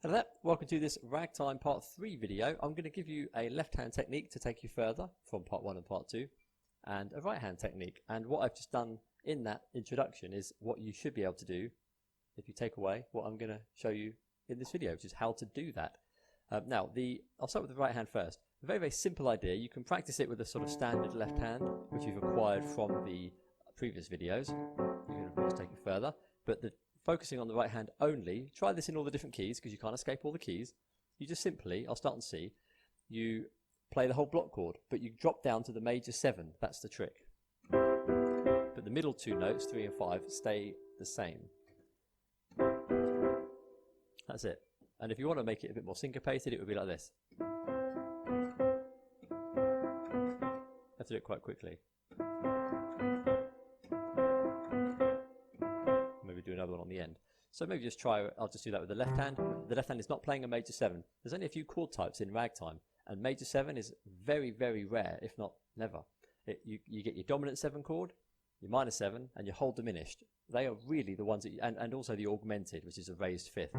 Hello there, welcome to this Ragtime Part 3 video. I'm going to give you a left hand technique to take you further from Part 1 and Part 2 and a right hand technique. And what I've just done in that introduction is what you should be able to do if you take away what I'm going to show you in this video, which is how to do that. Now, I'll start with the right hand first. A very, very simple idea. You can practice it with a sort of standard left hand, which you've acquired from the previous videos. You can, of course, take it further. But focusing on the right hand only, try this in all the different keys because you can't escape all the keys. You just simply, I'll start on C, you play the whole block chord, but you drop down to the major 7. That's the trick. But the middle two notes, 3 and 5, stay the same. That's it. And if you want to make it a bit more syncopated, it would be like this. I have to do it quite quickly. Maybe do another one on the end. So maybe just try, I'll just do that with the left hand. The left hand is not playing a major 7. There's only a few chord types in ragtime, and major 7 is very, very rare, if not never. You get your dominant 7 chord, your minor 7, and your whole diminished. They are really the ones that and also the augmented, which is a raised 5th,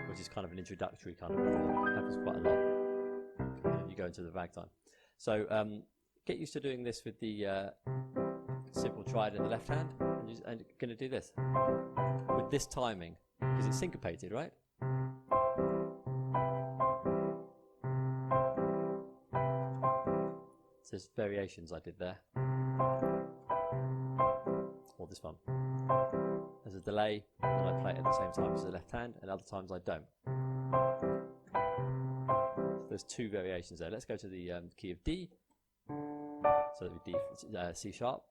which is kind of an introductory kind of chord. It happens quite a lot when you go into the ragtime. So get used to doing this with the simple triad in the left hand, and going to do this with this timing because it's syncopated, right? So there's variations I did there, or this one. There's a delay, and I play it at the same time as the left hand, and other times I don't. So there's two variations there. Let's go to the key of D. So that would be C sharp.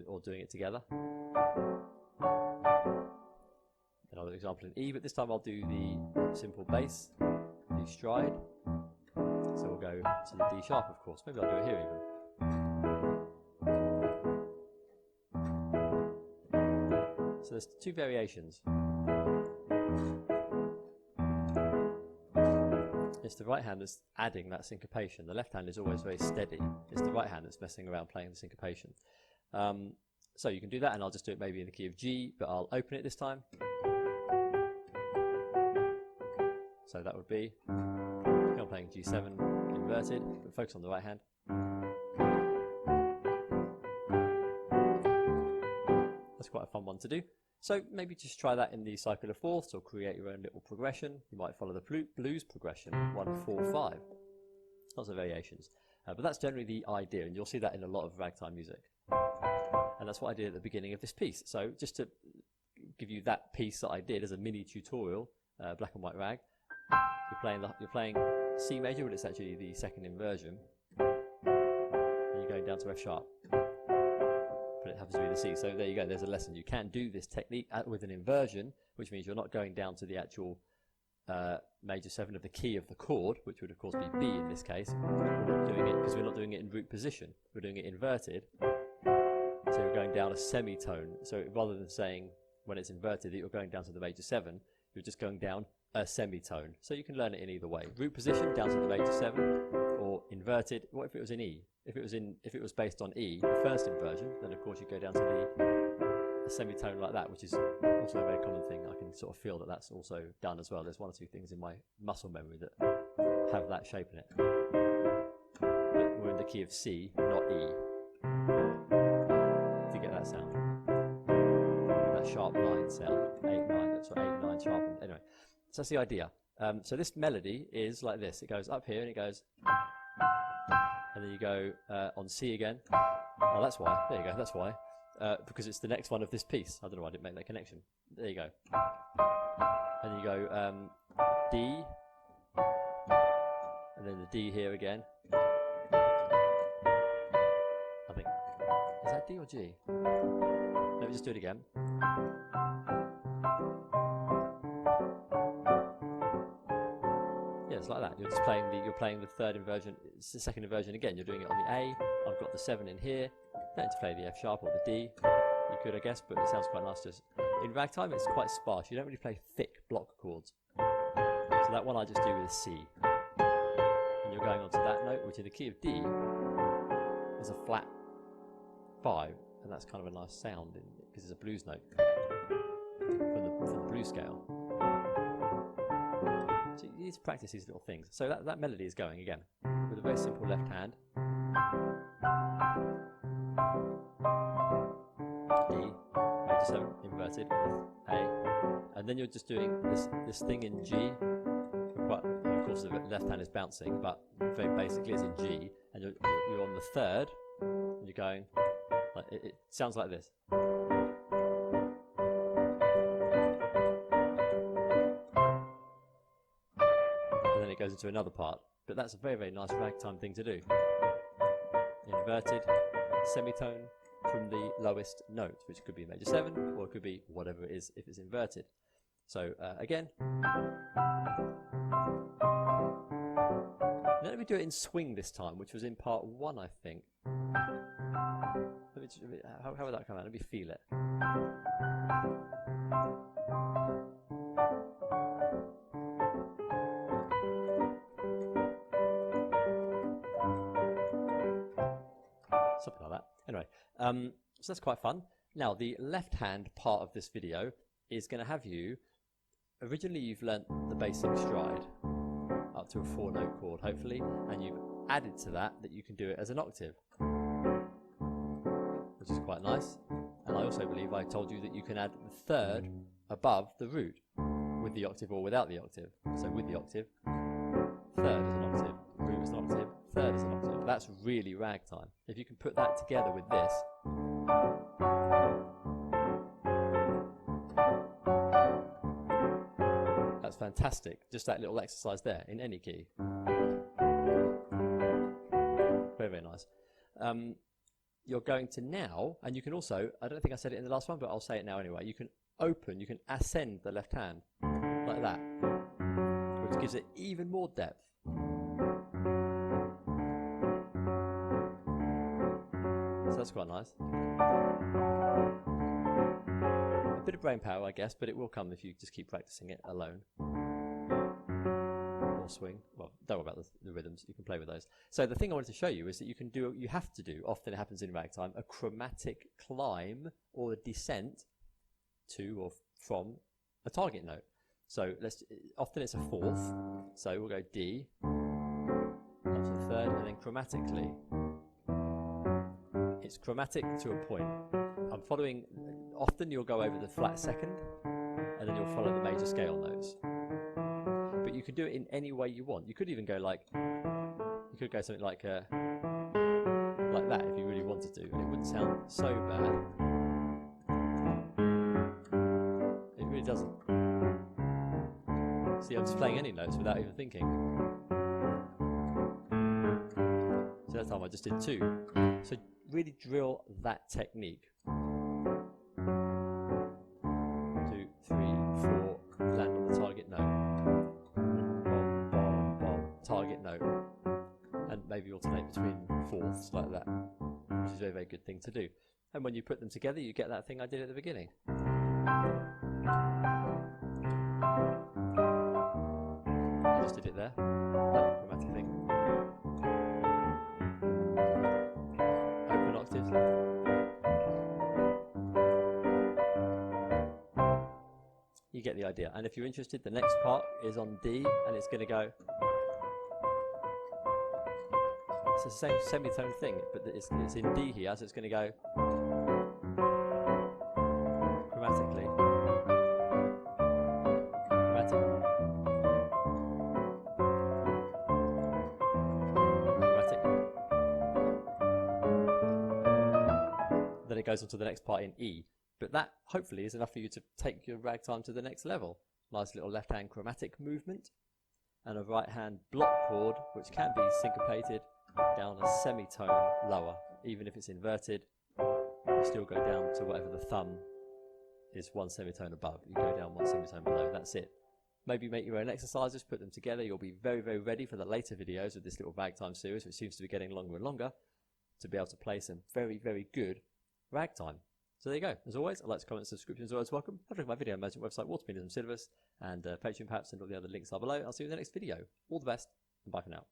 Or doing it together. Another example in E, but this time I'll do the simple bass, the stride. So we'll go to the D sharp, of course. Maybe I'll do it here even. So there's two variations. It's the right hand that's adding that syncopation. The left hand is always very steady. It's the right hand that's messing around playing the syncopation. So you can do that, and I'll just do it maybe in the key of G, but I'll open it this time. So that would be, I'm playing G7 inverted, but focus on the right hand. That's quite a fun one to do. So maybe just try that in the cycle of fourths, or create your own little progression. You might follow the blues progression, 1, 4, 5. Lots of variations. But that's generally the idea, and you'll see that in a lot of ragtime music. And that's what I did at the beginning of this piece. So just to give you that piece that I did as a mini tutorial, black and white rag, you're playing C major, but it's actually the second inversion, and you're going down to F sharp, but it happens to be the C. So there you go. There's a lesson. You can do this technique with an inversion, which means you're not going down to the actual major 7 of the key of the chord, which would of course be B in this case. We're not doing it because we're not doing it in root position. We're doing it inverted. So you're going down a semitone. So rather than saying when it's inverted that you're going down to the major 7, you're just going down a semitone. So you can learn it in either way. Root position down to the major 7, or inverted. What if it was in E? If it was based on E, the first inversion, then of course you go down to a semitone like that, which is also a very common thing. I can sort of feel that that's also done as well. There's one or two things in my muscle memory that have that shape in it. But we're in the key of C, not E, to get that sound. That sharp 9 sound, 8, 9, that's what 8, 9 sharpened. Anyway, so that's the idea. So this melody is like this. It goes up here and it goes, and then you go on C again. Oh, that's why. There you go, that's why. Because it's the next one of this piece. I don't know why I didn't make that connection. There you go. And you go D, and then the D here again. I think, is that D or G? Let me just do it again. Yeah, it's like that. You're just playing the third inversion. It's the second inversion again. You're doing it on the A. I've got the 7 in here. Don't need to play the F sharp or the D. You could, I guess, but it sounds quite nice. Just in ragtime, it's quite sparse. You don't really play thick block chords. So that one I just do with C. And you're going on to that note, which in the key of D is a flat 5, and that's kind of a nice sound because it's a blues note. from the blues scale. So you need to practice these little things. So that melody is going again with a very simple left hand. E, major 7, inverted, A, and then you're just doing this thing in G. Of course, the left hand is bouncing, but very basically it's in G, and you're on the third, and you're going, like, it sounds like this. And then it goes into another part, but that's a very, very nice ragtime thing to do. Inverted, semitone from the lowest note, which could be major 7, or it could be whatever it is if it's inverted. So again. Now let me do it in swing this time, which was in part 1, I think. How would that come out? Let me feel it. Something like that. Anyway, so that's quite fun. Now, the left-hand part of this video is going to have you. Originally, you've learnt the basic stride up to a 4-note chord, hopefully, and you've added to that you can do it as an octave, which is quite nice. And I also believe I told you that you can add the third above the root with the octave or without the octave. So with the octave, third is an octave, root is an octave, third is an octave. That's really ragtime. If you can put that together with this, that's fantastic. Just that little exercise there in any key. Very, very nice. You're going to now, and you can also, I don't think I said it in the last one, but I'll say it now anyway. You can ascend the left hand like that, which gives it even more depth. So that's quite nice. A bit of brain power, I guess, but it will come if you just keep practicing it alone. Or swing. Well, don't worry about the rhythms. You can play with those. So the thing I wanted to show you is that you have to do, often it happens in ragtime, a chromatic climb or a descent to or from a target note. So often it's a 4th. So we'll go D, up to the 3rd, and then chromatically. It's chromatic to a point. I'm following, often you'll go over the flat 2nd, and then you'll follow the major scale notes. But you can do it in any way you want. You could even go you could go something like that if you really wanted to, and it wouldn't sound so bad. It really doesn't. See, I'm just playing any notes without even thinking. So that time I just did 2. So really drill that technique. 2, 3, 4, land on the target note. Bom, bom, bom, target note. And maybe alternate between 4ths like that, which is a very, very good thing to do. And when you put them together, you get that thing I did at the beginning. I just did it there, that chromatic thing. Open octaves. You get the idea. And if you're interested, the next part is on D, and it's going to go. It's the same semitone thing, but it's in D here, so it's going to go chromatically. Chromatic. Chromatic. Then it goes on to the next part in E. But that, hopefully, is enough for you to take your ragtime to the next level. Nice little left-hand chromatic movement, and a right-hand block chord, which can be syncopated down a semitone lower. Even if it's inverted, you still go down to whatever the thumb is 1 semitone above. You go down 1 semitone below. That's it. Maybe make your own exercises, put them together. You'll be very, very ready for the later videos of this little ragtime series, which seems to be getting longer and longer, to be able to play some very, very good ragtime. So there you go. As always, I'd like to comment, subscriptions are always welcome. Have a look at my video management website, Waterpenism Syllabus, and Patreon perhaps, and all the other links are below. I'll see you in the next video. All the best, and bye for now.